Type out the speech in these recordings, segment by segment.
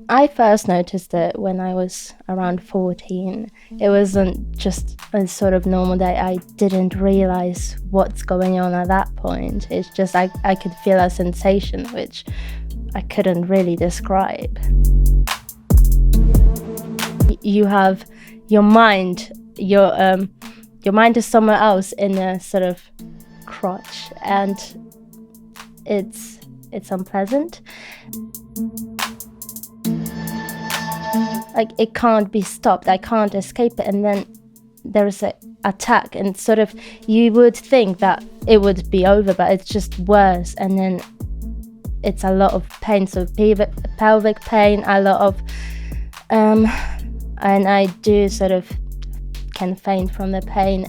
I first noticed it when I was around 14. It wasn't just a sort of normal day. I didn't realize what's going on at that point. It's just I could feel a sensation which I couldn't really describe. You have your mind, your mind is somewhere else in a sort of crotch, and it's unpleasant. Like, it can't be stopped, I can't escape it, and then there's an attack, and sort of you would think that it would be over, but it's just worse, and then it's a lot of pain, so pelvic pain, a lot of and I do sort of can faint from the pain.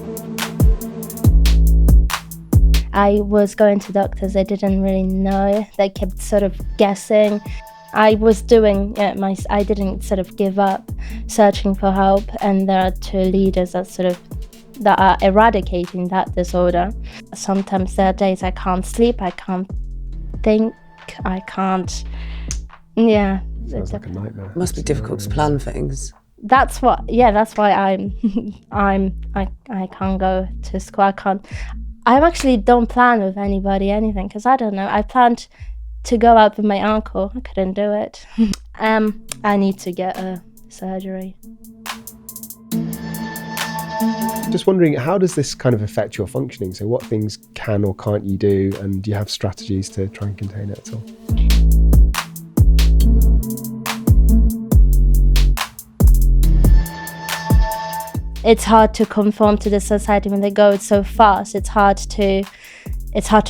I was going to doctors, they didn't really know, they kept sort of guessing. I was doing I didn't sort of give up searching for help, and there are two leaders that are eradicating that disorder. Sometimes there are days I can't sleep, I can't think, I can't. Yeah. Sounds like a nightmare. It must be difficult to plan things. That's why I can't go to school. I actually don't plan with anybody anything, because I don't know. I planned to go out with my uncle. I couldn't do it. I need to get a surgery. Just wondering, how does this kind of affect your functioning? So what things can or can't you do, and do you have strategies to try and contain it at all? It's hard to conform to the society when they go so fast. It's hard to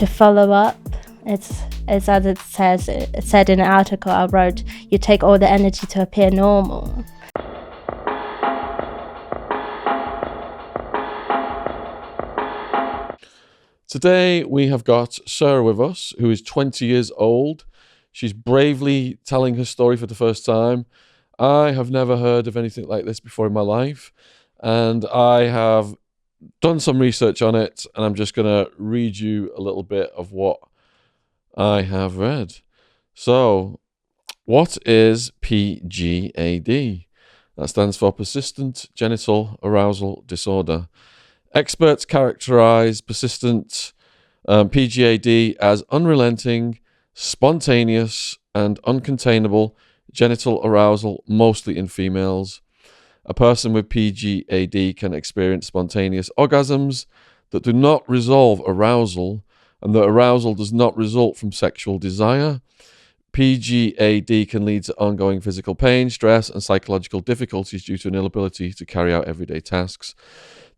follow up. It's as it said in an article I wrote, you take all the energy to appear normal. Today we have got Sara with us, who is 20 years old. She's bravely telling her story for the first time. I have never heard of anything like this before in my life, and I have done some research on it, and I'm just going to read you a little bit of what I have read. So, what is Pgad? That stands for Persistent Genital Arousal Disorder. Experts characterize persistent Pgad as unrelenting, spontaneous, and uncontainable genital arousal, mostly in females. A person with Pgad can experience spontaneous orgasms that do not resolve arousal, and the arousal does not result from sexual desire. Pgad can lead to ongoing physical pain, stress, and psychological difficulties due to an inability to carry out everyday tasks.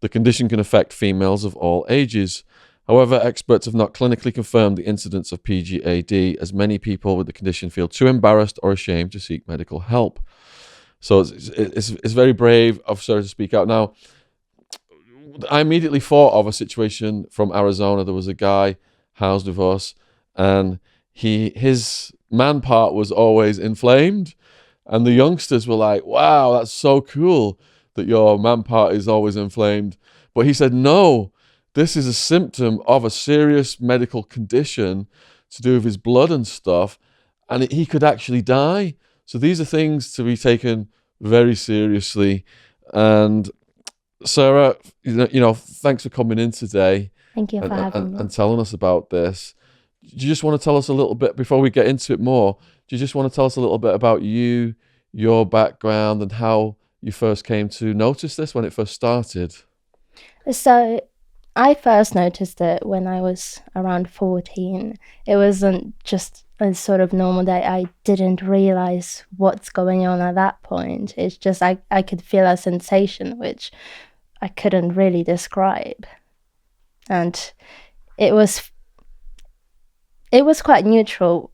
The condition can affect females of all ages. However, experts have not clinically confirmed the incidence of Pgad, as many people with the condition feel too embarrassed or ashamed to seek medical help. So it's very brave of Sara to speak out. Now, I immediately thought of a situation from Arizona. There was a guy housed with us, and his man part was always inflamed, and the youngsters were like, wow, that's so cool that your man part is always inflamed. But he said, no, this is a symptom of a serious medical condition to do with his blood and stuff, and he could actually die. So these are things to be taken very seriously. And Sara, you know, thanks for coming in today. Thank you for having me. And telling us about this. Do you just want to tell us a little bit, before we get into it more, do you just want to tell us a little bit about you, your background, and how you first came to notice this when it first started? So I first noticed it when I was around 14. It wasn't just a sort of normal day. I didn't realize what's going on at that point. It's just I could feel a sensation which I couldn't really describe. And it was quite neutral.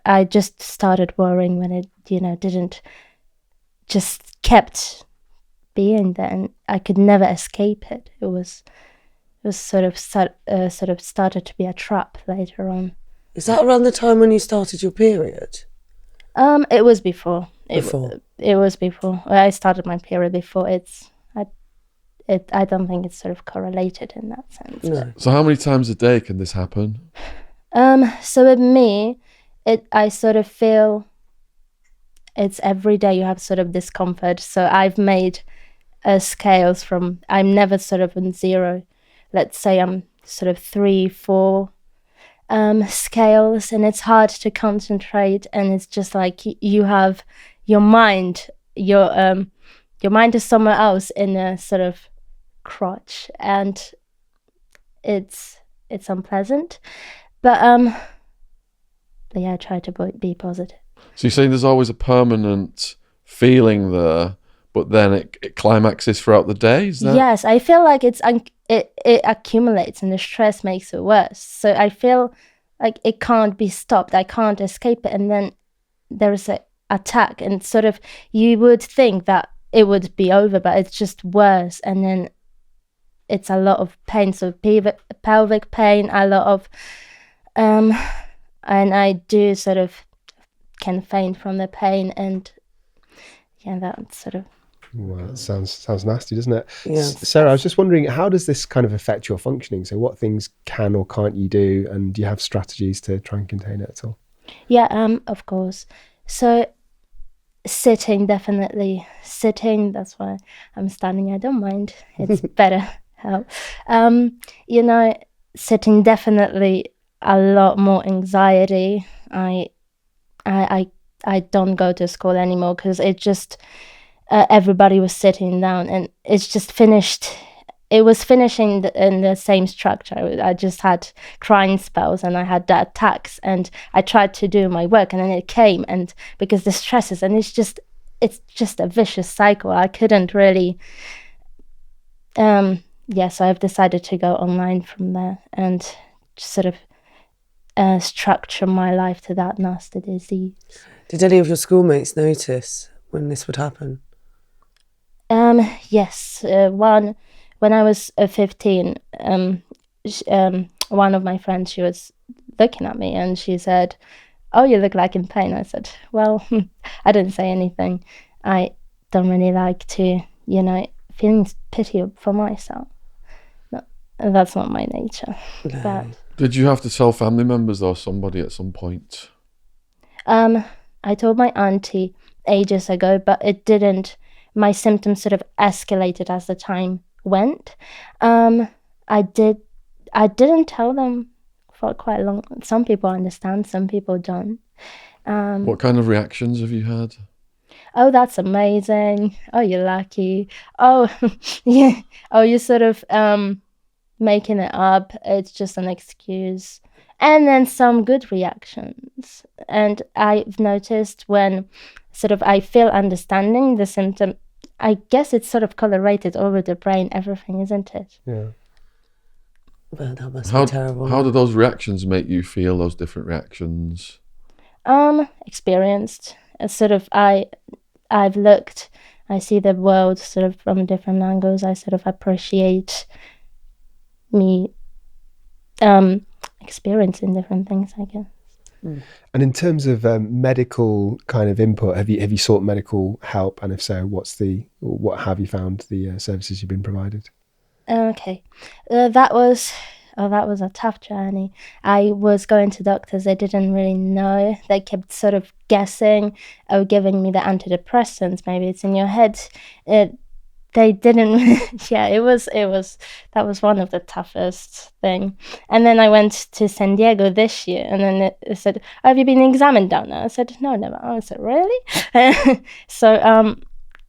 I just started worrying when it, didn't, just kept being there, and I could never escape it. It was sort of started to be a trap later on. Is that around the time when you started your period? It was before. It was before. I started my period before. I don't think it's sort of correlated in that sense. No. So how many times a day can this happen? So with me, I sort of feel it's every day you have sort of discomfort. So I've made scales from, I'm never sort of on 0. Let's say I'm sort of 3, 4 scales, and it's hard to concentrate, and it's just like you have your mind, your mind is somewhere else in a sort of crotch, and it's unpleasant, but yeah, I try to be positive. So you're saying there's always a permanent feeling there, but then it climaxes throughout the day, is that? Yes, I feel like it accumulates, and the stress makes it worse. So I feel like it can't be stopped. I can't escape it. And then there's an attack, and sort of you would think that it would be over, but it's just worse. And then it's a lot of pain. So pelvic pain, a lot of, and I do sort of can faint from the pain, and yeah, that sort of. Well, that sounds nasty, doesn't it? Yeah. Sarah, I was just wondering, how does this kind of affect your functioning? So what things can or can't you do, and do you have strategies to try and contain it at all? Yeah, of course. So sitting, definitely sitting. That's why I'm standing. I don't mind. It's better. How, sitting, definitely a lot more anxiety. I don't go to school anymore because it just everybody was sitting down, and it's just finished. It was finishing in the same structure. I just had crying spells, and I had the attacks, and I tried to do my work, and then it came, and because the stresses, and it's just a vicious cycle. I couldn't really. So I've decided to go online from there and sort of structure my life to that nasty disease. Did any of your schoolmates notice when this would happen? Yes. When I was 15, one of my friends, she was looking at me, and she said, "Oh, you look like in pain." I said, "Well," I didn't say anything. I don't really like to, feeling pity for myself. No, that's not my nature. No. But Did you have to tell family members or somebody at some point? I told my auntie ages ago, but it didn't. My symptoms sort of escalated as the time went. I didn't tell them for quite a long. Some people understand, some people don't. What kind of reactions have you had? Oh, that's amazing. Oh, you're lucky. Oh, yeah. Oh, you're sort of making it up. It's just an excuse. And then some good reactions. And I've noticed when sort of I feel understanding the symptom, I guess it's sort of correlated over the brain, everything, isn't it? Yeah. Well, that must be terrible. How do those reactions make you feel, those different reactions? Experienced. Sort of I've looked, I see the world sort of from different angles. I sort of appreciate me experiencing different things, I guess. And in terms of medical kind of input, have you sought medical help? And if so, what have you found the services you've been provided? Okay, that was a tough journey. I was going to doctors. They didn't really know. They kept sort of guessing, giving me the antidepressants. Maybe it's in your head. They didn't. Yeah, it was. That was one of the toughest thing. And then I went to San Diego this year, and then it said, "Oh, have you been examined down there?" I said, "No, never." I said, "Really?" So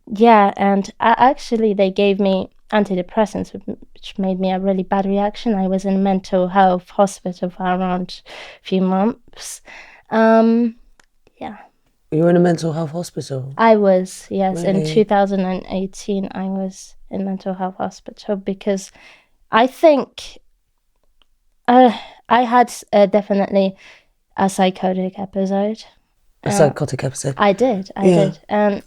yeah, and actually they gave me antidepressants, which made me a really bad reaction. I was in mental health hospital for around a few months. Yeah. You were in a mental health hospital? I was, yes. Really? In 2018, I was in mental health hospital because I think I had definitely a psychotic episode. A psychotic episode? I did. And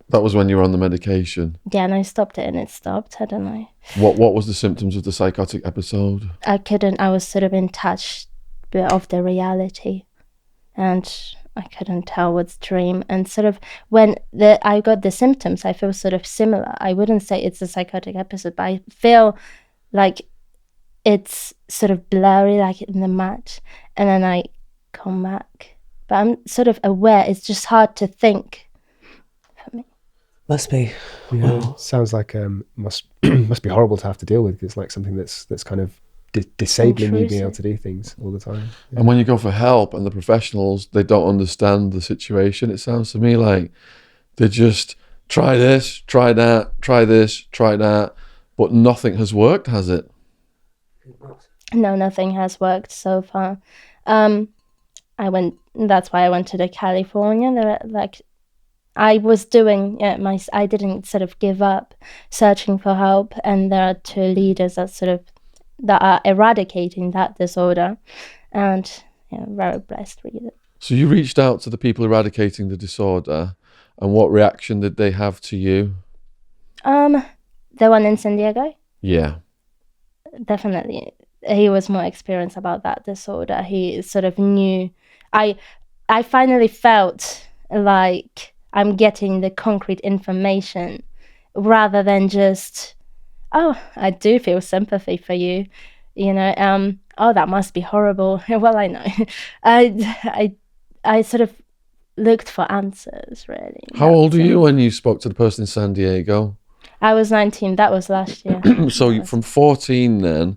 That was when you were on the medication. yeah, and I stopped it, and it stopped. I don't know. What was the symptoms of the psychotic episode? I was sort of in touch of the reality, and I couldn't tell what's dream. And sort of when I got the symptoms, I feel sort of similar. I wouldn't say it's a psychotic episode, but I feel like it's sort of blurry, like in the match. And then I come back. But I'm sort of aware. It's just hard to think for me. Must be. Well, sounds like must be horrible to have to deal with. It's like something that's kind of disabling you being able to do things all the time. Yeah. And when you go for help and the professionals, they don't understand the situation. It sounds to me like they just try this, try that, try this, try that, but nothing has worked, has it? No, nothing has worked so far. That's why I went to California. I was doing I didn't sort of give up searching for help, and there are 2 leaders that are eradicating that disorder, and very blessed really. So you reached out to the people eradicating the disorder, and what reaction did they have to you? The one in San Diego, Yeah. definitely. He was more experienced about that disorder. He sort of knew. I finally felt like I'm getting the concrete information rather than just, oh, I do feel sympathy for you, oh, that must be horrible. Well, I know. I sort of looked for answers, really. How old were you when you spoke to the person in San Diego? I was 19. That was last year. So from 14 then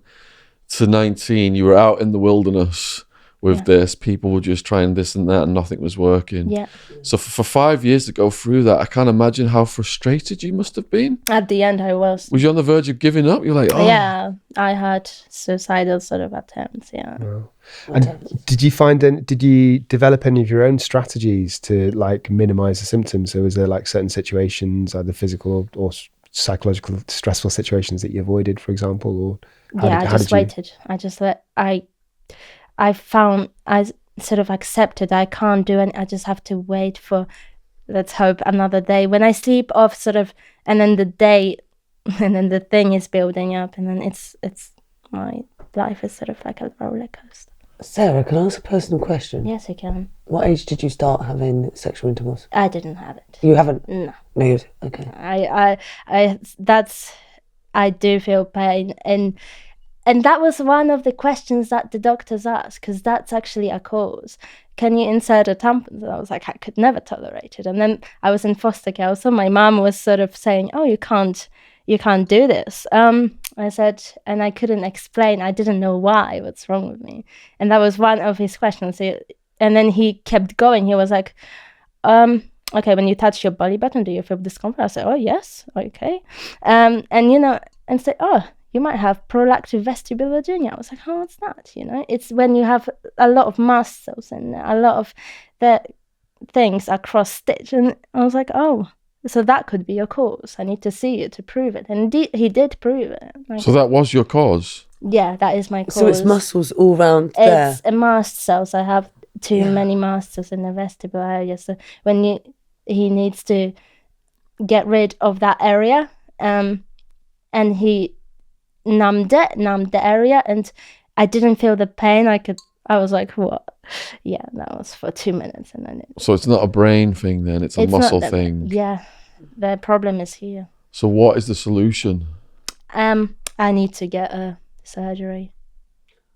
to 19, you were out in the wilderness with this. People were just trying this and that and nothing was working. Yeah. So for 5 years to go through that, I can't imagine how frustrated you must have been. At the end, I was. Was you on the verge of giving up? You're like, oh. Yeah, I had suicidal sort of attempts, yeah. Wow. And did you develop any of your own strategies to like minimize the symptoms? So was there like certain situations, either physical or psychological stressful situations that you avoided, for example? Or I just waited. I sort of accepted I can't do it. I just have to wait for, let's hope, another day. When I sleep off sort of, and then the day, and then the thing is building up, and then it's my life is sort of like a roller coaster. Sarah, can I ask a personal question? Yes, you can. What age did you start having sexual intercourse? I didn't have it. You haven't? No. No, you okay. I do feel pain, and that was one of the questions that the doctors asked, because that's actually a cause. Can you insert a tampon? And I was like, I could never tolerate it. And then I was in foster care, so my mom was sort of saying, oh, you can't do this. I said, and I couldn't explain. I didn't know what's wrong with me. And that was one of his questions. And then he kept going. He was like, okay, when you touch your belly button, do you feel discomfort? I said, oh, yes. Okay. And say, oh, you might have prolactin vestibulodynia. I was like, oh, what's that? It's when you have a lot of mast cells and a lot of the things are cross-stitched. And I was like, oh, so that could be your cause. I need to see you to prove it. And he did prove it. So that was your cause? Yeah, that is my cause. So it's muscles all round there? It's mast cells. I have too many mast cells in the vestibule area. So when he needs to get rid of that area, and he numbed the area, and I didn't feel the pain. I was like, what? Yeah, that was for 2 minutes, and then so it's not a brain thing then, it's a muscle thing. Yeah, the problem is here. So what is the solution? I need to get a surgery.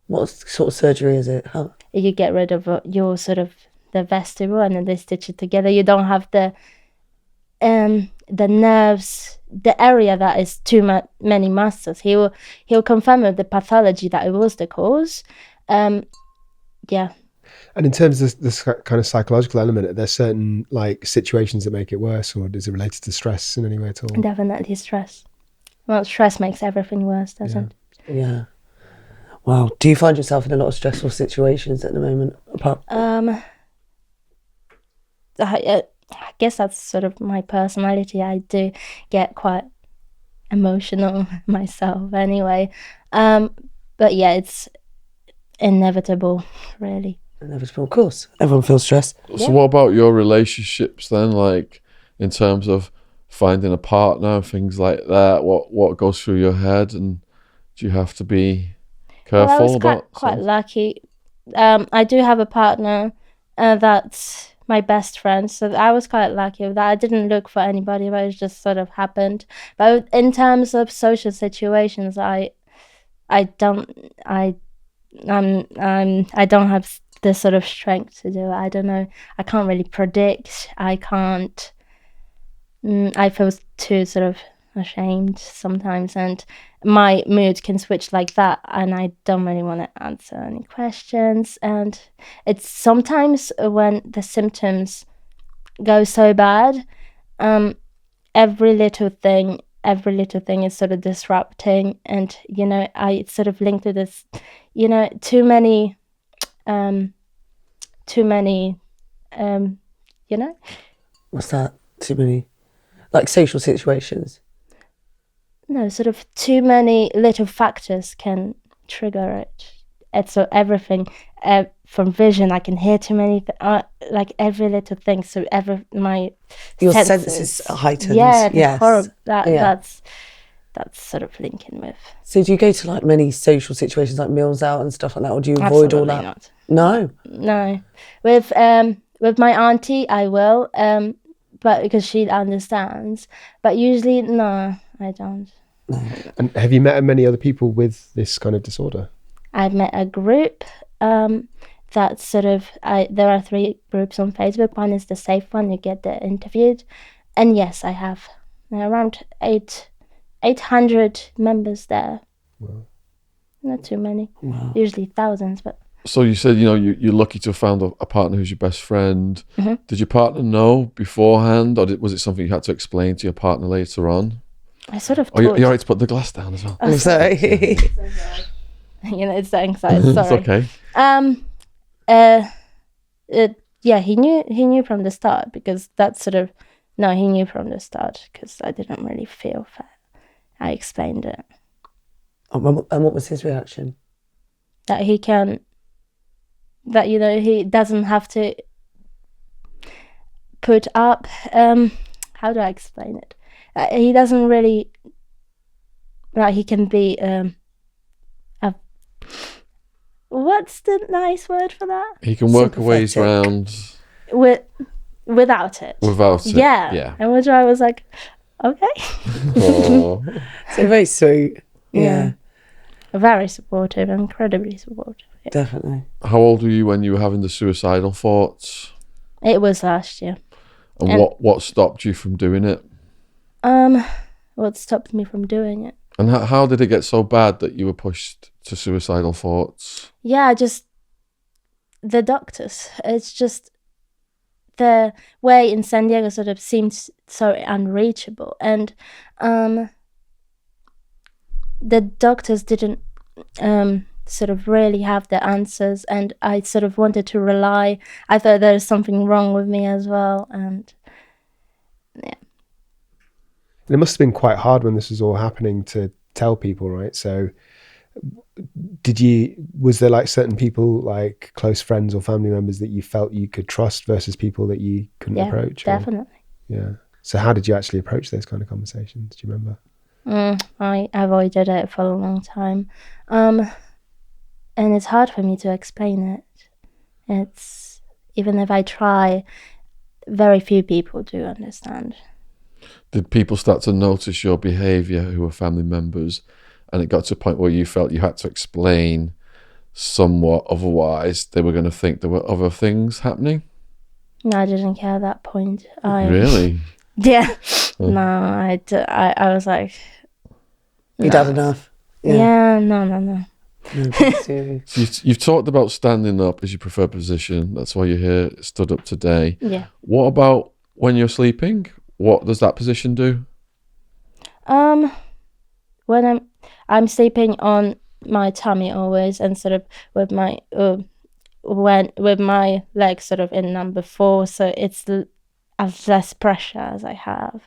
What sort of surgery is it? How? You get rid of your sort of the vestibule, and then they stitch it together. You don't have the nerves, the area that is too many muscles. He'll confirm with the pathology that it was the cause. Yeah. And in terms of this kind of psychological element, are there certain like situations that make it worse, or is it related to stress in any way at all? Definitely stress. Well, stress makes everything worse, doesn't it? Yeah. Wow. Do you find yourself in a lot of stressful situations at the moment? I guess that's sort of my personality. I do get quite emotional myself anyway. But yeah, it's inevitable, really. Inevitable, of course. Everyone feels stress. So what about your relationships then, like in terms of finding a partner, things like that? What goes through your head, and do you have to be careful I was about quite lucky. I do have a partner that's my best friend, so I was quite lucky with that. I didn't look for anybody, but it just sort of happened. But in terms of social situations, I don't have the sort of strength to do it. I don't know. I can't really predict. I can't. I feel too sort of ashamed sometimes, and my mood can switch like that, and I don't really want to answer any questions. And it's sometimes when the symptoms go so bad, every little thing is sort of disrupting, and I sort of link to this, too many What's that? Too many, like social situations. No, sort of too many little factors can trigger it. It's so everything, from vision, I can hear too many, like every little thing. So your senses are heightened. Yeah, yes. horrible. That's sort of linking with. So do you go to like many social situations, like meals out and stuff like that, or do you avoid all that? Not. No. With my auntie, I will, but because she understands. But usually, no, I don't. No. And have you met many other people with this kind of disorder? I've met a group that's sort of, there are 3 groups on Facebook. One is the safe one, you get interviewed. And yes, I have around 800 members there. Wow. Not too many. Wow. Usually thousands, but... So you said, you're lucky to have found a partner who's your best friend. Mm-hmm. Did your partner know beforehand, or was it something you had to explain to your partner later on? I sort of Oh, you're all right to put the glass down as well? I'm sorry. It's the anxiety, sorry. It's okay. He knew from the start, because that's sort of... No, he knew from the start, because I didn't really feel fair. I explained it. And what was his reaction? That he can... That, he doesn't have to put up... how do I explain it? He doesn't really... Like, he can be... what's the nice word for that? He can work a ways Sympathetic. around Without it. without it. Yeah. And which I was like, okay. Oh. So very sweet. Yeah. Very supportive, incredibly supportive. Yeah. Definitely. How old were you when you were having the suicidal thoughts? It was last year. And what stopped you from doing it? What stopped me from doing it? And how did it get so bad that you were pushed to suicidal thoughts? Yeah, just the doctors. It's just the way in San Diego sort of seemed so unreachable, and the doctors didn't sort of really have the answers, and I sort of wanted to rely. I thought there was something wrong with me as well, and yeah. It must have been quite hard when this was all happening to tell people, right? So was there like certain people, like close friends or family members, that you felt you could trust versus people that you couldn't approach? Definitely. Yeah. So how did you actually approach those kind of conversations? Do you remember? I avoided it for a long time. And it's hard for me to explain it. It's, even if I try, very few people do understand. Did people start to notice your behaviour who were family members, and it got to a point where you felt you had to explain somewhat, otherwise they were going to think there were other things happening? No, I didn't care at that point. Really? Yeah. No, I was like... You'd had enough. Yeah, no. No, that's serious. So you've talked about standing up as your preferred position. That's why you're here, stood up today. Yeah. What about when you're sleeping? What does that position do? When I'm sleeping on my tummy always, and sort of with my with my legs sort of in number 4, so it's as less pressure as I have.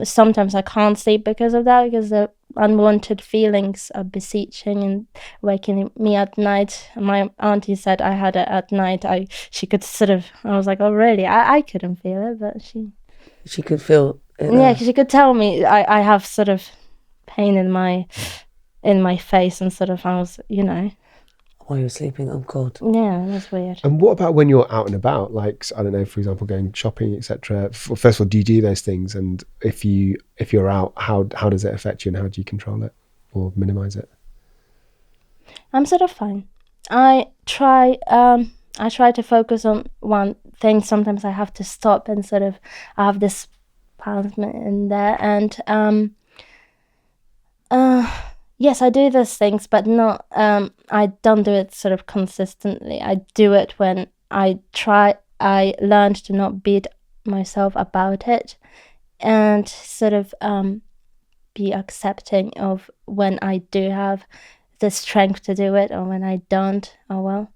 Sometimes I can't sleep because of that, because the unwanted feelings are beseeching and waking me at night. My auntie said I had it at night. She could sort of... I was like, oh really? I couldn't feel it, but She could feel it. Yeah, she could tell me I have sort of pain in my face, and sort of I was, While you're sleeping, oh God. Yeah, that's weird. And what about when you're out and about? Like, I don't know, for example, going shopping, etc. First of all, do you do those things? And if you're out, how does it affect you, and how do you control it or minimize it? I'm sort of fine. I try to focus on one thing. Sometimes I have to stop and sort of I have this spasm in there, and yes, I do those things, but not I don't do it sort of consistently. I do it when I learned to not beat myself about it, and sort of be accepting of when I do have the strength to do it, or when I don't. Oh well.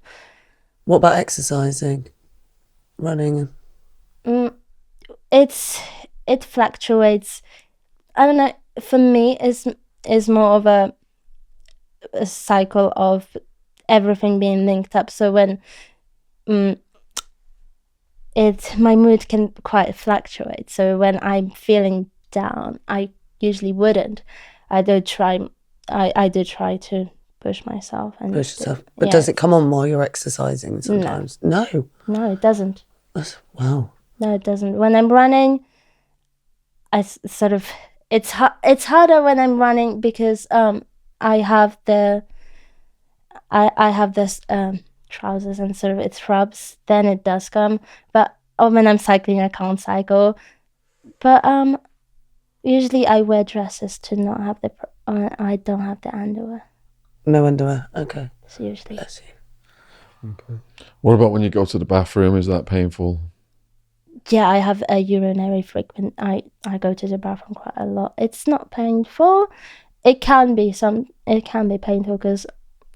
What about exercising, running? It fluctuates. I don't know. For me, is more of a cycle of everything being linked up. So when my mood can quite fluctuate. So when I'm feeling down, I usually wouldn't. I do try to push myself and Push yourself. But does it come on while you're exercising sometimes? No. No, it doesn't. Wow. No, it doesn't. When I'm running, it's harder when I'm running because I have this trousers and sort of it rubs. Then it does come. But when I'm cycling, I can't cycle. But usually I wear dresses to not have I don't have the underwear. No underwear. Okay. So usually. Bless you. Okay. What about when you go to the bathroom? Is that painful? Yeah, I have a urinary frequent. I go to the bathroom quite a lot. It's not painful. It can be painful because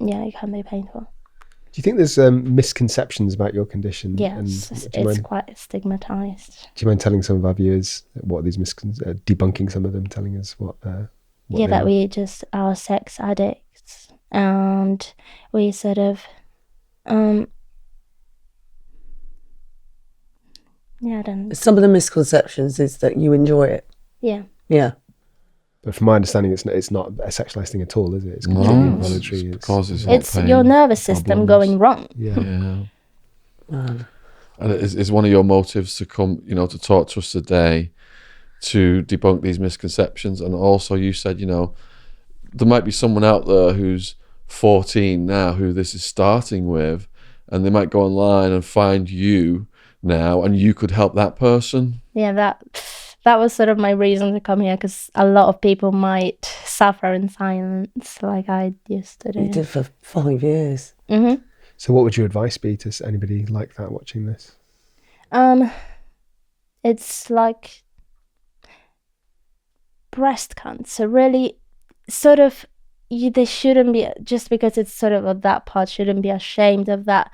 it can be painful. Do you think there's misconceptions about your condition? Yes, it's quite stigmatized. Do you mind telling some of our viewers what these debunking some of them, telling us what that we just are sex addicts, and we sort of I don't. Some of the misconceptions is that you enjoy it. Yeah. Yeah. But from my understanding, it's not a sexualized thing at all, is it? It's completely involuntary. It's your nervous system going wrong. Yeah. And it's one of your motives to come, to talk to us today, to debunk these misconceptions. And also, you said, there might be someone out there who's 14 now who this is starting with, and they might go online and find you now, and you could help that person. Yeah, that was sort of my reason to come here, because a lot of people might suffer in silence like I used to do. You did for 5 years. Mm-hmm. So what would your advice be to anybody like that watching this? It's like breast cancer. Really, sort of, they shouldn't be, just because it's sort of that part, shouldn't be ashamed of that.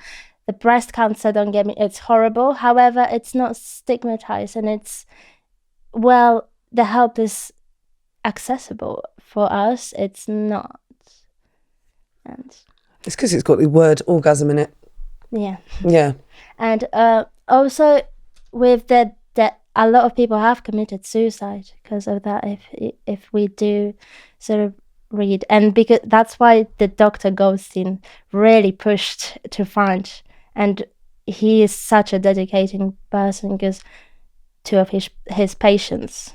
The breast cancer, don't get me, it's horrible. However, it's not stigmatized, and the help is accessible. For us, it's not. And it's because it's got the word orgasm in it. Yeah. Yeah. And also with that a lot of people have committed suicide because of that, if we do sort of read. And because that's why the Dr. Goldstein really pushed to find, and he is such a dedicated person, because 2 of his patients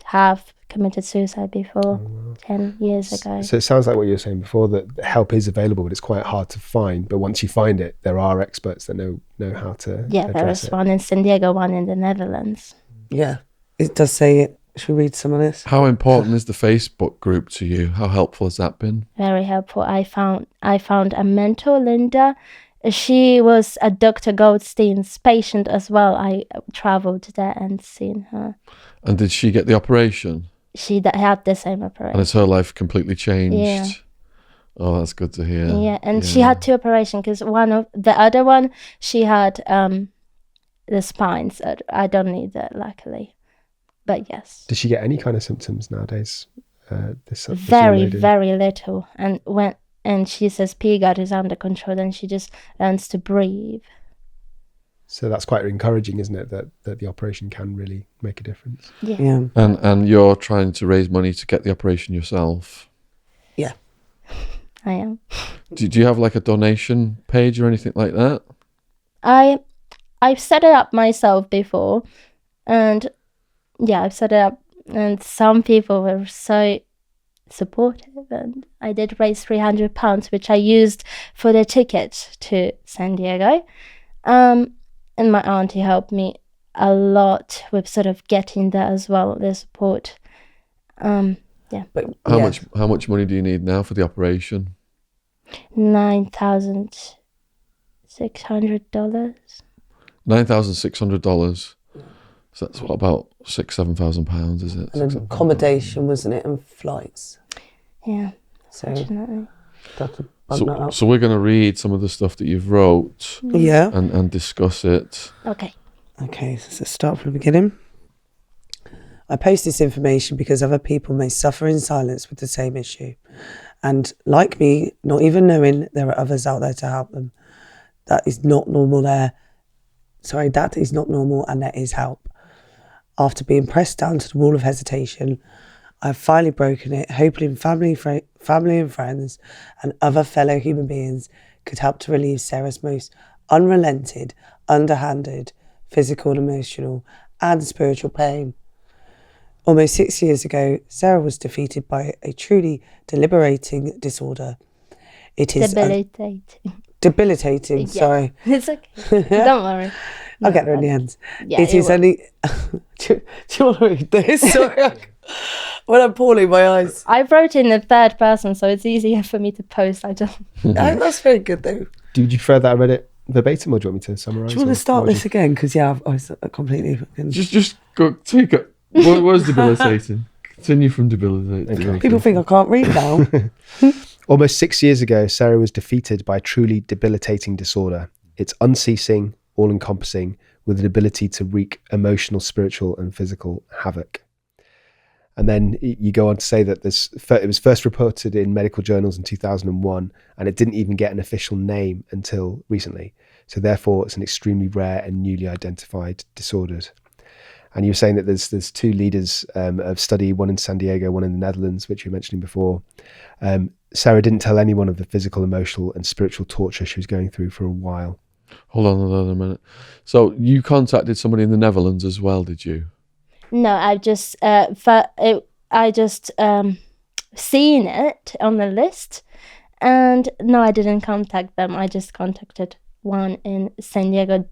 have committed suicide before 10 years ago. So it sounds like what you were saying before, that help is available, but it's quite hard to find. But once you find it, there are experts that know how to there is one in San Diego, one in the Netherlands. Yeah, it does say it. Should we read some of this? How important is the Facebook group to you? How helpful has that been? Very helpful. I found a mentor, Linda. She was a Dr. Goldstein's patient as well. I traveled there and seen her. And did she get the operation? She had the same operation. And has her life completely changed? Yeah. Oh, that's good to hear. Yeah, and she had 2 operations, because the other one, she had the spines. I don't need that, luckily. But yes. Does she get any kind of symptoms nowadays? This very, very little. And she says Pgad is under control, and she just learns to breathe. So that's quite encouraging, isn't it? That the operation can really make a difference. Yeah. And you're trying to raise money to get the operation yourself. Yeah. I am. Do you have like a donation page or anything like that? I've set it up myself before, and I've set it up, and some people were so supportive, and I did raise £300, which I used for the ticket to San Diego. And my auntie helped me a lot with sort of getting there as well, the support. But How much money do you need now for the operation? $9,600. $9,600. So that's what, about £6,000-7,000, is it? And accommodation, wasn't it, and flights. Yeah, So fortunately. that's to bump that up. So we're going to read some of the stuff that you've wrote Yeah. and discuss it. Okay. Okay, so let's start from the beginning. I post this information because other people may suffer in silence with the same issue. And like me, not even knowing there are others out there to help them. That is not normal that is not normal, and there is help. After being pressed down to the wall of hesitation, I've finally broken it, hoping family and friends and other fellow human beings could help to relieve Sarah's most unrelented, underhanded, physical and emotional and spiritual pain. Almost 6 years ago, Sara was defeated by a truly deliberating disorder. It is debilitating, Yeah. sorry. It's okay. Don't worry. I'll get there in the end. Yeah, it you is will. only... do you want to read this? Sorry. When I'm poorly, my eyes... I wrote in the third person, so it's easier for me to post. I don't... Oh, that's very good, though. Did you prefer that I read it verbatim, or do you want me to summarise? Do you want to start this again? Because, yeah, I completely... Just go take it. What was debilitating? Continue from debilitating. Okay. People think I can't read now. Almost 6 years ago, Sara was defeated by a truly debilitating disorder. It's unceasing, all-encompassing, with an ability to wreak emotional, spiritual and physical havoc. And then you go on to say that it was first reported in medical journals in 2001, and it didn't even get an official name until recently. So therefore, it's an extremely rare and newly identified disorder. And you were saying that there's two leaders of study, one in San Diego, one in the Netherlands, which you were mentioning before. Sara didn't tell anyone of the physical, emotional and spiritual torture she was going through for a while. Hold on a minute. So you contacted somebody in the Netherlands as well, did you? No, I just seen it on the list, and no, I didn't contact them. I just contacted one in San Diego,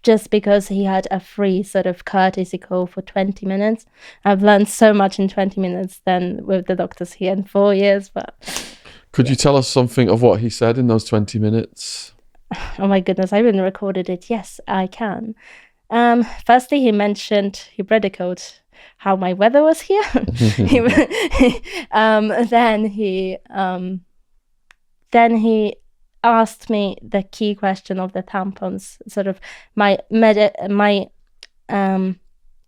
just because he had a free sort of courtesy call for 20 minutes. I've learned so much in 20 minutes than with the doctors here in 4 years. But could you tell us something of what he said in those 20 minutes? oh my goodness, I even recorded it. Yes, I can. Firstly, he ridiculed how my weather was here. Then he asked me the key question of the tampons, sort of my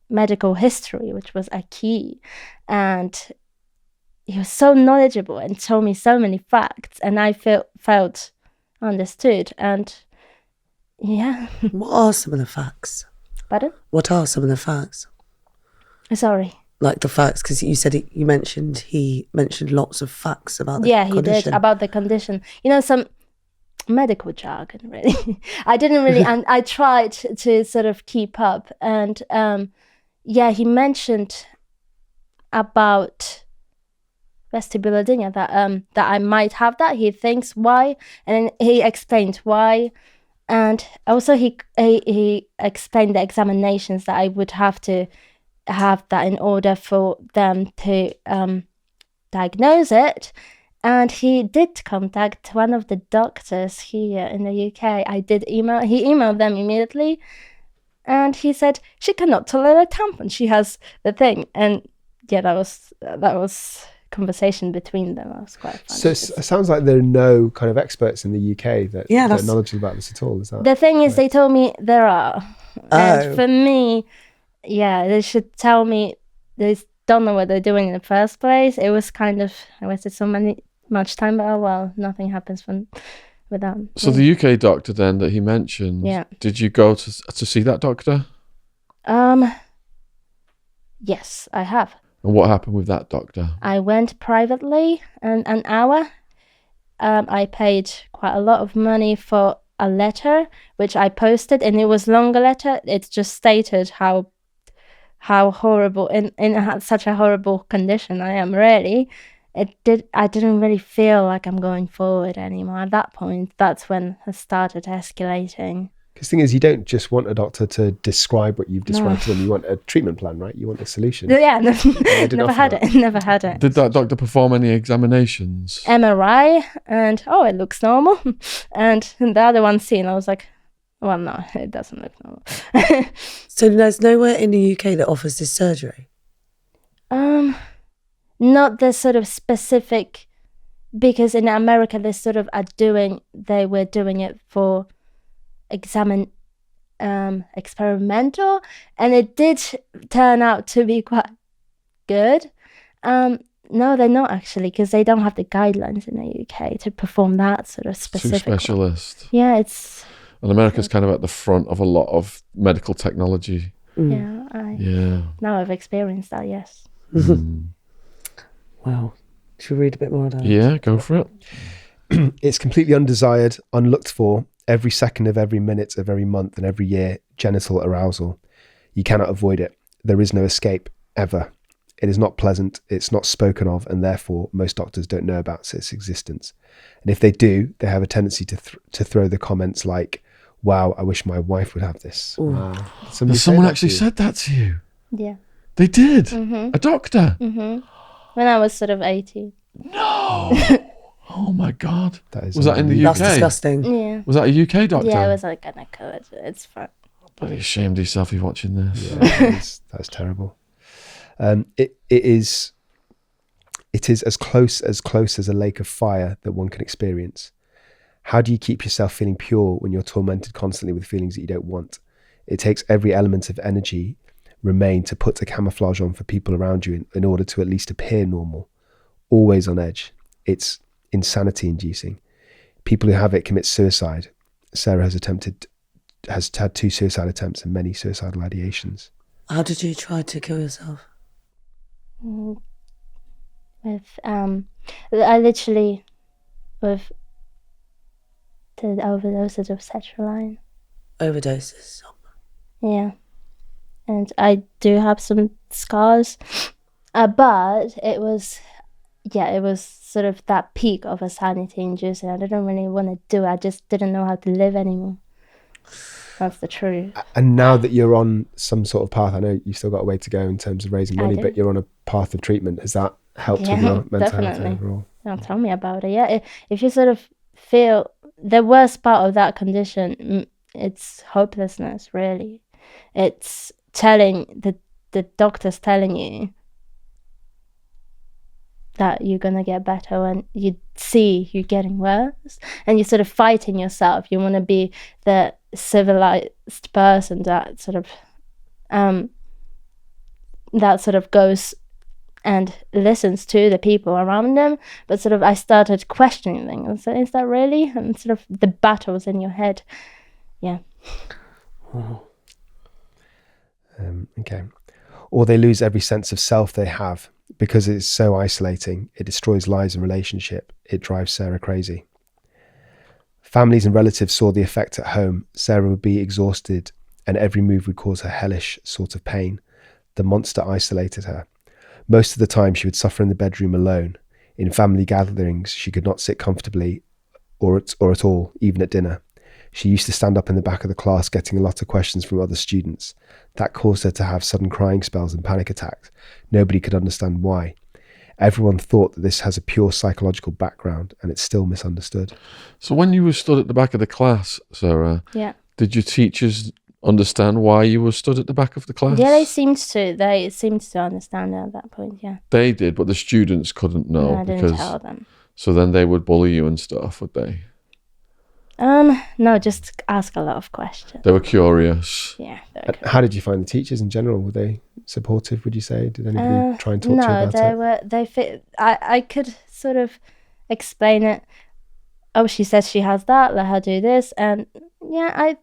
medical history, which was a key, and he was so knowledgeable and told me so many facts, and I felt understood. And yeah. What are some of the facts? Pardon? What are some of the facts? Sorry. Like the facts, because you said he mentioned lots of facts about the condition. Yeah, he did, about the condition. You know, some medical jargon, really. I didn't really, and I tried to sort of keep up. And he mentioned about vestibular dynia, that I might have that. He thinks why, and then he explained why. And also he explained the examinations that I would have to have that in order for them to diagnose it. And he did contact one of the doctors here in the UK. He emailed them immediately, and he said she cannot tolerate tampons. She has the thing. And yeah, that was conversation between them. That was quite fun. So it sounds like there are no kind of experts in the UK that are knowledgeable about this at all. Is that the thing? Right? Is, they told me there are, and for me, they should tell me. They don't know what they're doing in the first place. It was kind of, I wasted much time, but oh well, nothing happens with that. So the UK doctor then that he mentioned, did you go to see that doctor? Yes, I have. And what happened with that doctor? I went privately an hour. I paid quite a lot of money for a letter, which I posted, and it was longer letter. It just stated how how horrible in such a horrible condition I am. Really, I didn't really feel like I'm going forward anymore at that point. That's when it started escalating. Because the thing is, you don't just want a doctor to describe what you've described to them. You want a treatment plan, right? You want a solution. Yeah, never had it. Never had it. Did that doctor perform any examinations? MRI, and it looks normal. And the other one seen, I was like, well, no, it doesn't look normal. So there's nowhere in the UK that offers this surgery? Not the sort of specific, because in America they were doing it for experimental, and it did turn out to be quite good. No, they're not actually, because they don't have the guidelines in the UK to perform that sort of specific. Too specialist. Yeah, it's. And America's kind of at the front of a lot of medical technology. Yeah, now I've experienced that. Yes. Wow. Should we read a bit more of that? Yeah, go for it. It's completely undesired, unlooked for, every second of every minute of every month and every year, genital arousal. You cannot avoid it. There is no escape, ever. It is not pleasant, it's not spoken of, and therefore most doctors don't know about its existence. And if they do, they have a tendency to throw the comments like, wow, I wish my wife would have this. Wow. Someone actually said that to you? Yeah. They did? Mm-hmm. A doctor? Mm-hmm. When I was sort of 18. No! Oh my God. Was that in the UK? That's disgusting. Yeah. Was that a UK doctor? Yeah, I was like, it's fine. Bloody ashamed of yourself if you're watching this. Yeah, that's terrible. It is as close as a lake of fire that one can experience. How do you keep yourself feeling pure when you're tormented constantly with feelings that you don't want? It takes every element of energy remain to put the camouflage on for people around you in order to at least appear normal. Always on edge. It's insanity inducing. People who have it commit suicide. Sara has had 2 suicide attempts and many suicidal ideations. How did you try to kill yourself? I literally with the overdoses of sertraline. Overdoses. Yeah, and I do have some scars, but it was sort of that peak of a sanity inducing. I didn't really want to do it. I just didn't know how to live anymore. That's the truth. And now that you're on some sort of path, I know you've still got a way to go in terms of raising money, but you're on a path of treatment. Has that helped with your mental health overall? Don't tell me about it. Yeah, if you sort of feel the worst part of that condition, it's hopelessness. Really, it's telling the doctors telling you that you're gonna get better when you see you're getting worse, and you're sort of fighting yourself. You want to be the civilized person that sort of goes and listens to the people around them, but sort of I started questioning things. So is that really? And sort of the battles in your head. Yeah. Wow. Okay. Or they lose every sense of self they have because it's so isolating. It destroys lives and relationship. It drives Sara crazy. Families and relatives saw the effect at home. Sara would be exhausted and every move would cause her hellish sort of pain. The monster isolated her. Most of the time she would suffer in the bedroom alone. In family gatherings, she could not sit comfortably or at all, even at dinner. She used to stand up in the back of the class getting a lot of questions from other students. That caused her to have sudden crying spells and panic attacks. Nobody could understand why. Everyone thought that this has a pure psychological background, and it's still misunderstood. So when you were stood at the back of the class, Sara, did your teachers understand why you were stood at the back of the class? Yeah, they seemed to understand at that point, yeah. They did, but the students couldn't know. No, I didn't tell them. So then they would bully you and stuff, would they? No, just ask a lot of questions. They were curious. Yeah. How did you find the teachers in general? Were they supportive, would you say? Did anybody try and talk to you about it? I could sort of explain it. Oh, she says she has that, let her do this. And yeah,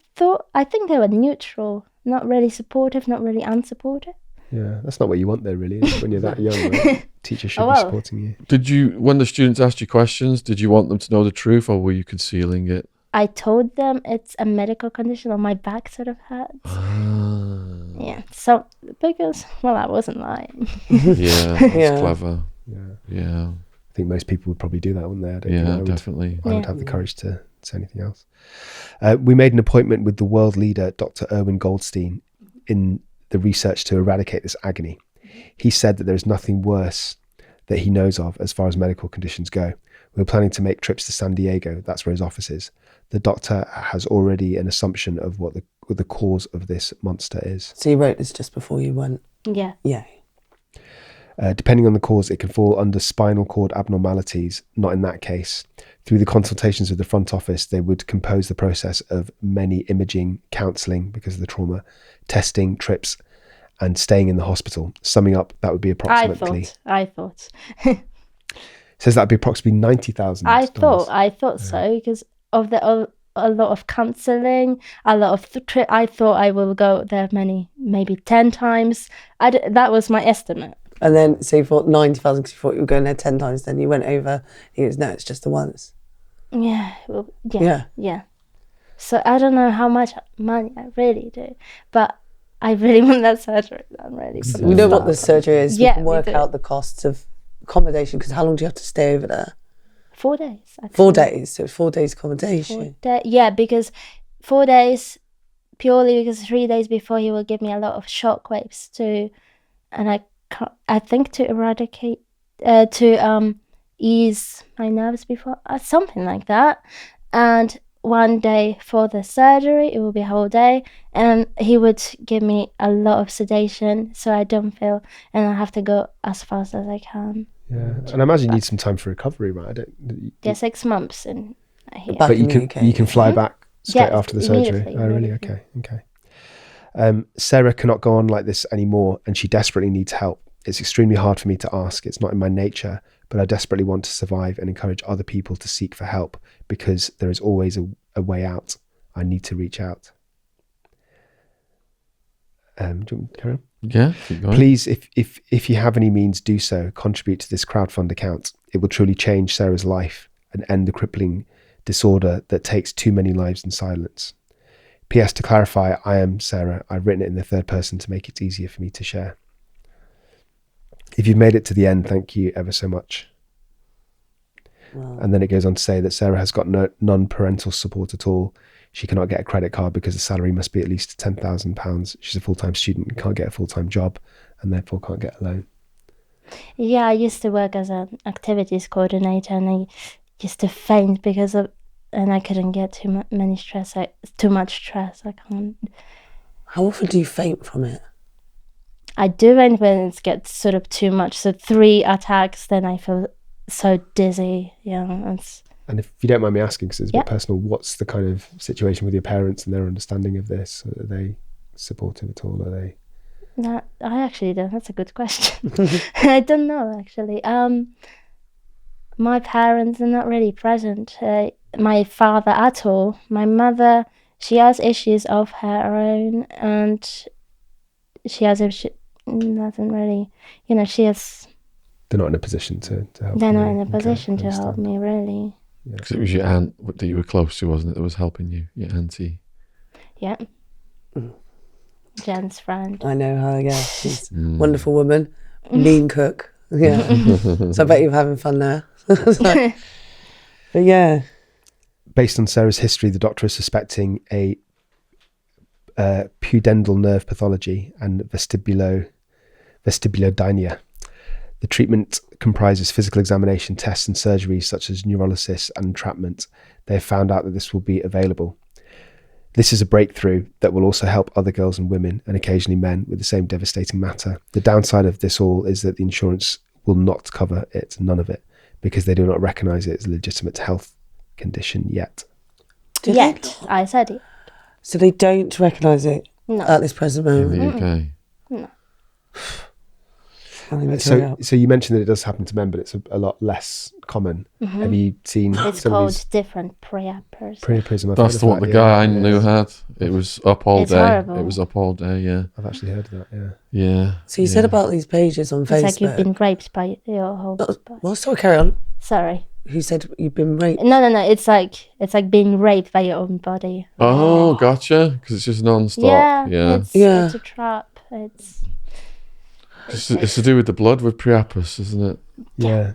I think they were neutral, not really supportive, not really unsupportive. Yeah, that's not what you want though, really, is it, when you're that young, right? Teachers should be supporting you. Did you, when the students asked you questions, did you want them to know the truth or were you concealing it? I told them it's a medical condition, or my back sort of hurts. Yeah. So because I wasn't lying. Yeah, that's Yeah. clever. Yeah. Yeah, I think most people would probably do that, wouldn't they? I don't think yeah, I would, definitely. I would Yeah. have the courage to say anything else. We made an appointment with the world leader, Dr. Erwin Goldstein, in the research to eradicate this agony. He said that there is nothing worse that he knows of as far as medical conditions go. We're planning to make trips to San Diego. That's where his office is. The doctor has already an assumption of what the cause of this monster is. So you wrote this just before you went? Yeah. Yeah. Depending on the cause, it can fall under spinal cord abnormalities, not in that case. Through the consultations with the front office, they would compose the process of many imaging, counselling because of the trauma, testing, trips, and staying in the hospital. Summing up, that would be approximately... I thought. Says that would be approximately $90,000. I thought so because of a lot of counselling, a lot of I thought I will go there maybe 10 times. That was my estimate. And then, so you thought 90,000 because you thought you were going there 10 times, then you went over, he goes, no, it's just the once. Yeah, well, Yeah. yeah. So I don't know how much money I really do, but I really want that surgery done, really. We know what the surgery is. Yeah, we can we work do. out the costs of accommodation, because how long do you have to stay over there? 4 days. I 4 think. days, so it's 4 days accommodation. Yeah, because 4 days, purely because 3 days before he will give me a lot of shock waves too, and I think to eradicate, to ease my nerves before, something like that. And 1 day for the surgery, it will be a whole day, and he would give me a lot of sedation so I don't feel, and I have to go as fast as I can. Yeah, and I imagine you need some time for recovery, right? Yeah, 6 months in here. Back But in you the can UK, you can fly Mhm. back straight Yeah, after the surgery. immediately, Oh, really? immediately. Okay. Sarah cannot go on like this anymore, and she desperately needs help. It's extremely hard for me to ask. It's not in my nature, but I desperately want to survive and encourage other people to seek for help because there is always a way out. I need to reach out. Do you want me to carry on? Yeah, keep going. Please, if you have any means, do so. Contribute to this crowdfund account. It will truly change Sarah's life and end the crippling disorder that takes too many lives in silence. P.S. To clarify, I am Sarah. I've written it in the third person to make it easier for me to share. If you've made it to the end, thank you ever so much. Wow. And then it goes on to say that Sarah has got non-parental support at all. She cannot get a credit card because the salary must be at least £10,000. She's a full-time student and can't get a full-time job and therefore can't get a loan. Yeah, I used to work as an activities coordinator, and I used to faint and I couldn't get too much stress. I can't. How often do you faint from it? I do it when it gets sort of too much. So 3 attacks, then I feel so dizzy. Yeah, it's. And if you don't mind me asking, because it's a Yeah. bit personal, what's the kind of situation with your parents and their understanding of this? Are they supportive at all? Are they? No, I actually don't. That's a good question. I don't know actually. My parents are not really present. My father at all. My mother, she has issues of her own, and she has nothing really. She has. They're not in a position to help. They're you. not in a Okay, position I to help understand. me really. Because it was your aunt that you were close to, wasn't it, that was helping you, your auntie? Yeah. Jen's friend. I know her, yeah. She's Mm. a wonderful woman, mean cook. Yeah. So I bet you're having fun there. But yeah. Based on Sarah's history, the doctor is suspecting a pudendal nerve pathology and vestibulodynia. The treatment comprises physical examination, tests and surgeries such as neurolysis and entrapment. They have found out that this will be available. This is a breakthrough that will also help other girls and women, and occasionally men, with the same devastating matter. The downside of this all is that the insurance will not cover it, none of it, because they do not recognise it as a legitimate health condition yet. Do they Yet. not? I said it. So they don't recognise it No. at this present In moment. the UK. No. Can't even tell you how. So you mentioned that it does happen to men, but it's a lot less common. Have you seen It's some of called these different priapers. priapism? I've That's heard the of what that, the guy I yeah. knew had. It was up all It's day. horrible. It was up all day, yeah. I've actually heard of that, yeah. Yeah. So you said about these pages on It's Facebook. like you've been raped by your host. Well, sorry, carry on. Sorry. who said you've been raped? No. It's like being raped by your own body. Oh, gotcha. Because it's just non-stop. Yeah. It's a trap. It's to do with the blood with Priapus, isn't it? Yeah.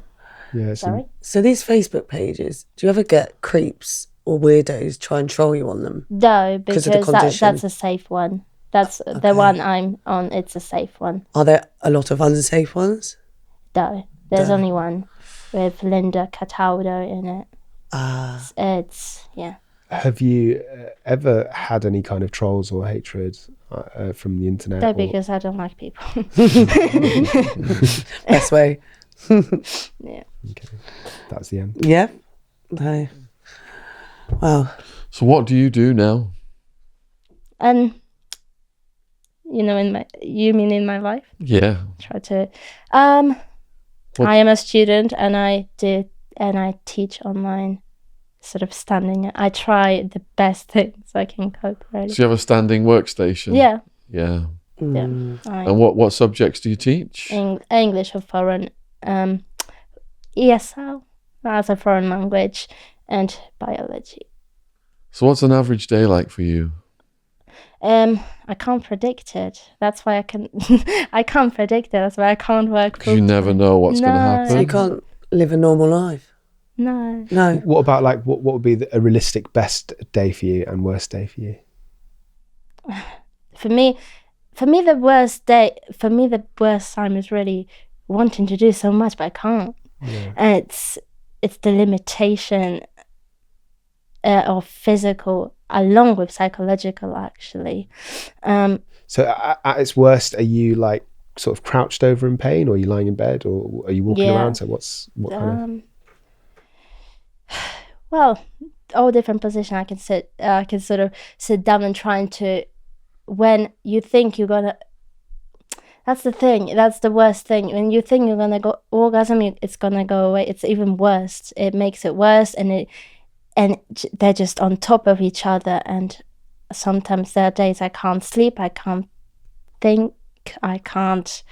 It's Sorry. So these Facebook pages, do you ever get creeps or weirdos try and troll you on them? No, Because because of the condition? that's a safe one. That's the one I'm on. It's a safe one. Are there a lot of unsafe ones? No, there's No. only one with Linda Cataldo in it. Ah, It's Have you ever had any kind of trolls or hatred from the internet? no, or- because I don't like people. best way. Yeah. Okay. That's the end. Yeah. No. Wow. So what do you do now? And you mean in my life? Yeah. Try to What- I am a student and I teach online, sort of standing. I try the best things I can cope, really. So you have a standing workstation? Yeah. Yeah. Mm. And what subjects do you teach? English or foreign, ESL as a foreign language, and biology. So what's an average day like for you? I can't predict it. That's why I can't predict it. That's why I can't work. Because you never know what's going to No. happen. So you can't live a normal life? No. No. What about like what would be a realistic best day for you and worst day for you? For me, the worst time is really wanting to do so much, but I can't. Yeah. And it's the limitation of physical along with psychological, actually. So at its worst, are you like sort of crouched over in pain, or are you lying in bed, or are you walking Yeah. around? So what kind of? Well, all different position. I can sit. I can sort of sit down and trying to. When you think you're gonna. That's the thing. That's the worst thing. When you think you're gonna go orgasm, it's gonna go away. It's even worse. It makes it worse, and they're just on top of each other. And sometimes there are days I can't sleep. I can't think. I can't.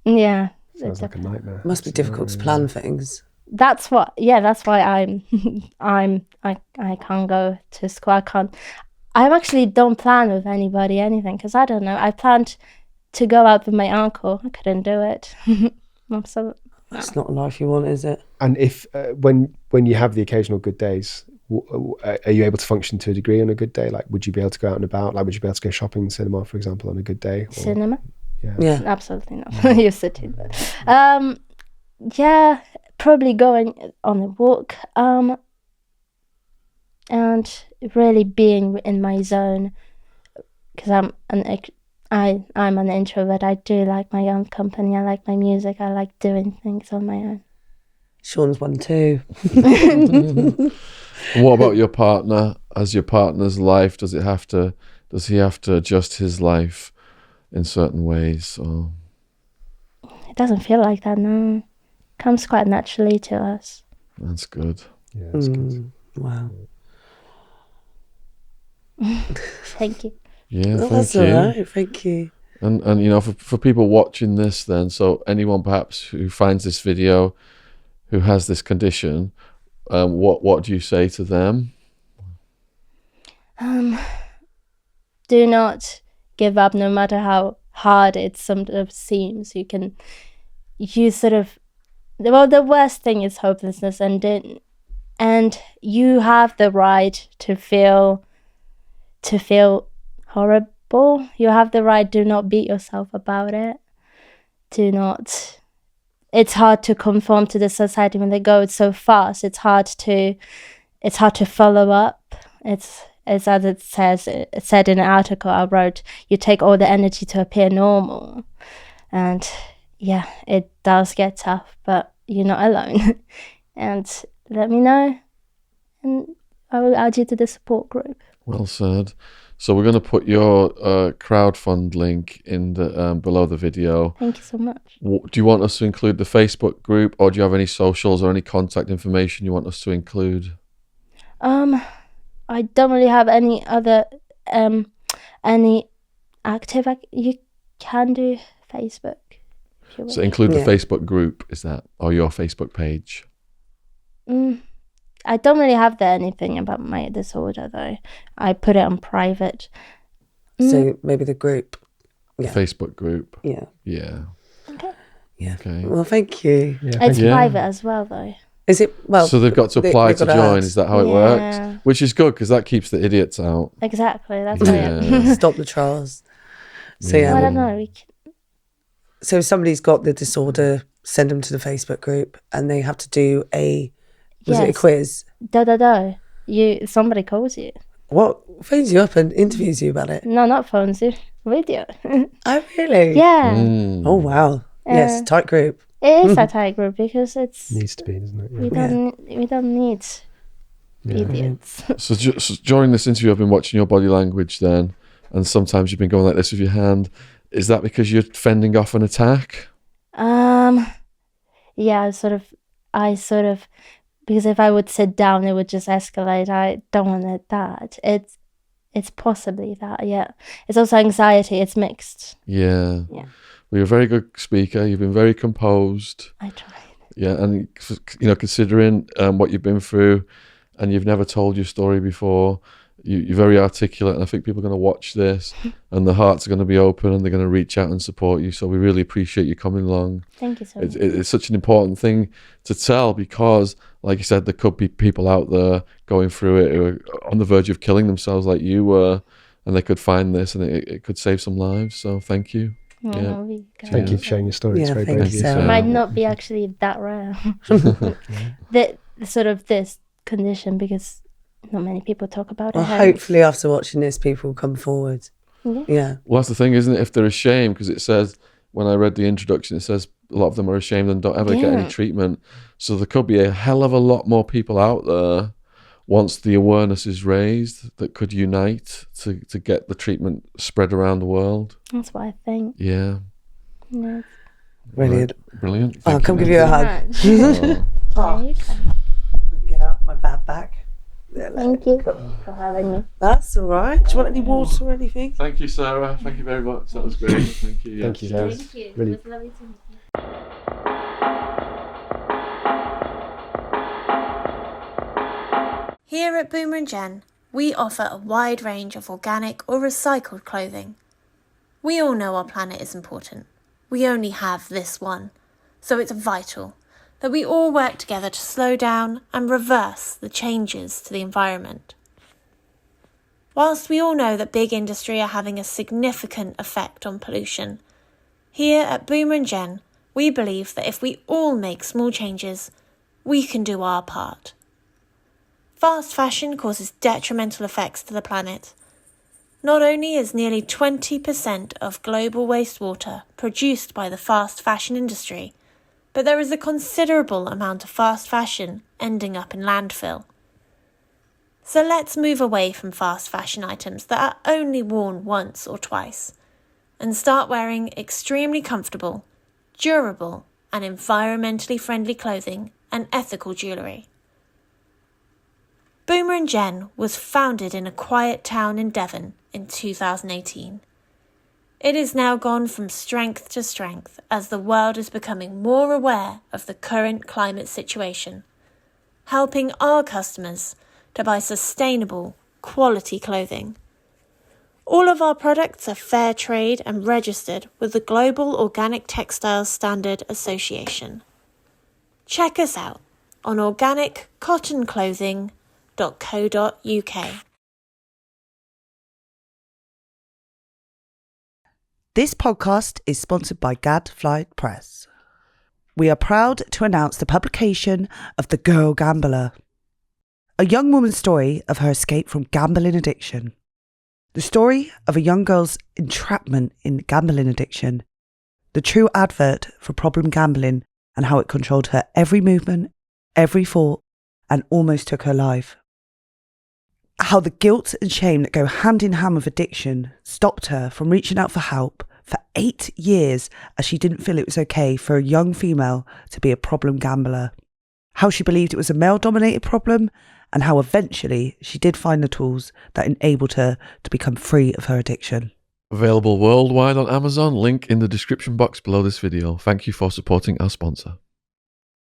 Yeah. Sounds like a nightmare. It must be difficult to plan things. That's what. Yeah. That's why I can't go to school. I actually don't plan with anybody anything because I don't know. I planned to go out with my uncle. I couldn't do it. I'm so. It's not a life you want, is it? And if when you have the occasional good days, are you able to function to a degree on a good day? Like, would you be able to go out and about? Like, would you be able to go shopping, cinema, for example, on a good day? Or, Cinema? Yeah. Absolutely not. You're sitting there. Yeah, probably going on a walk. And really being in my zone, because I'm an introvert. I do like my own company. I like my music. I like doing things on my own. Shaun's one too. What about your partner? As your partner's life, does he have to adjust his life in certain ways? Or? It doesn't feel like that, no. Comes quite naturally to us. That's good. Yeah, that's good. Wow. Thank you. Yeah, Well, thank that's you. all right. Thank you. And you know, for people watching this then, so anyone perhaps who finds this video who has this condition, what do you say to them? Do not give up, no matter how hard it sometimes seems. The worst thing is hopelessness, and you have the right to feel horrible. You have the right. Do not beat yourself about it. It's hard to conform to the society when they go so fast. It's hard to follow up. It's as it said in an article I wrote, you take all the energy to appear normal. And yeah, it does get tough, but you're not alone. And let me know, and I will add you to the support group. Well said. So we're going to put your crowdfund link in the below the video. Thank you so much. Do you want us to include the Facebook group, or do you have any socials or any contact information you want us to include? I don't really have any other any active. You can do Facebook if you So wish. include the Yeah. Facebook group, is that, or your Facebook page? I don't really have anything about my disorder though. I put it on private. So maybe the group. The Facebook group. Yeah. Yeah. Okay. Yeah. Okay. Well, thank you. Yeah, It's you. private as well though. Is it, well, So they've got to apply they've to got join. ask. Is that how it Yeah. works? Which is good because that keeps the idiots out. Exactly. That's Yeah. it. Stop the trials. So Yeah. Well, I yeah. don't know. So if somebody's got the disorder, send them to the Facebook group, and they have to do a Yes. quiz? Somebody calls you. What phones you up and interviews you about it? No, not phones you. Video. Oh really? Yeah. Mm. Oh wow. Yes, tight group. It is a tight group because it's needs to be, doesn't it? we don't need idiots. So, so during this interview, I've been watching your body language then, and sometimes you've been going like this with your hand. Is that because you're fending off an attack? Yeah, I sort of because if I would sit down it would just escalate. I don't want it that. It's possibly that, yeah. It's also anxiety, it's mixed. Yeah. Yeah. Well, you're a very good speaker. You've been very composed. I tried. Yeah, and considering what you've been through, and you've never told your story before, you're very articulate, and I think people are going to watch this, and their hearts are going to be open, and they're going to reach out and support you. So we really appreciate you coming along. Thank you so much. It's such an important thing to tell because, like you said, there could be people out there going through it who are on the verge of killing themselves, like you were, and they could find this, and it could save some lives. So thank you. Yeah. Thank you for sharing your story. It's Yeah, very thank brave of you, you. Sarah. It might not be actually that rare. The sort of this condition because not many people talk about Well, it. hopefully after watching this, people will come forward. Yeah. Yeah. Well, that's the thing, isn't it? If they're ashamed, because it says, when I read the introduction, it says a lot of them are ashamed and don't ever get any Yeah. treatment. So there could be a hell of a lot more people out there once the awareness is raised that could unite to get the treatment spread around the world. That's what I think. Yeah. Yeah. Brilliant. Right. Brilliant. I'll Thank come you, give you a Nancy. hug. Oh. Yeah, you can. Get out my bag back. Thank you for having me. That's all right. Do you want any water or anything? Thank you, Sarah. Thank you very much. That was great. Thank you. Thank you, Sarah. Thank you. Really- It was lovely to meet you. Here at Boomer and Jen, we offer a wide range of organic or recycled clothing. We all know our planet is important. We only have this one, so it's vital that we all work together to slow down and reverse the changes to the environment. Whilst we all know that big industry are having a significant effect on pollution, here at Boomer and Jen, we believe that if we all make small changes, we can do our part. Fast fashion causes detrimental effects to the planet. Not only is nearly 20% of global wastewater produced by the fast fashion industry, but there is a considerable amount of fast fashion ending up in landfill. So let's move away from fast fashion items that are only worn once or twice, and start wearing extremely comfortable, durable, and environmentally friendly clothing and ethical jewellery. Boomer and Jen was founded in a quiet town in Devon in 2018. It has now gone from strength to strength as the world is becoming more aware of the current climate situation, helping our customers to buy sustainable, quality clothing. All of our products are fair trade and registered with the Global Organic Textiles Standard Association. Check us out on organiccottonclothing.co.uk. This podcast is sponsored by Gadfly Press. We are proud to announce the publication of The Girl Gambler, a young woman's story of her escape from gambling addiction. The story of a young girl's entrapment in gambling addiction, the true advert for problem gambling and how it controlled her every movement, every thought, and almost took her life. How the guilt and shame that go hand in hand with addiction stopped her from reaching out for help for 8 years as she didn't feel it was okay for a young female to be a problem gambler. How she believed it was a male-dominated problem, and how eventually she did find the tools that enabled her to become free of her addiction. Available worldwide on Amazon. Link in the description box below this video. Thank you for supporting our sponsor.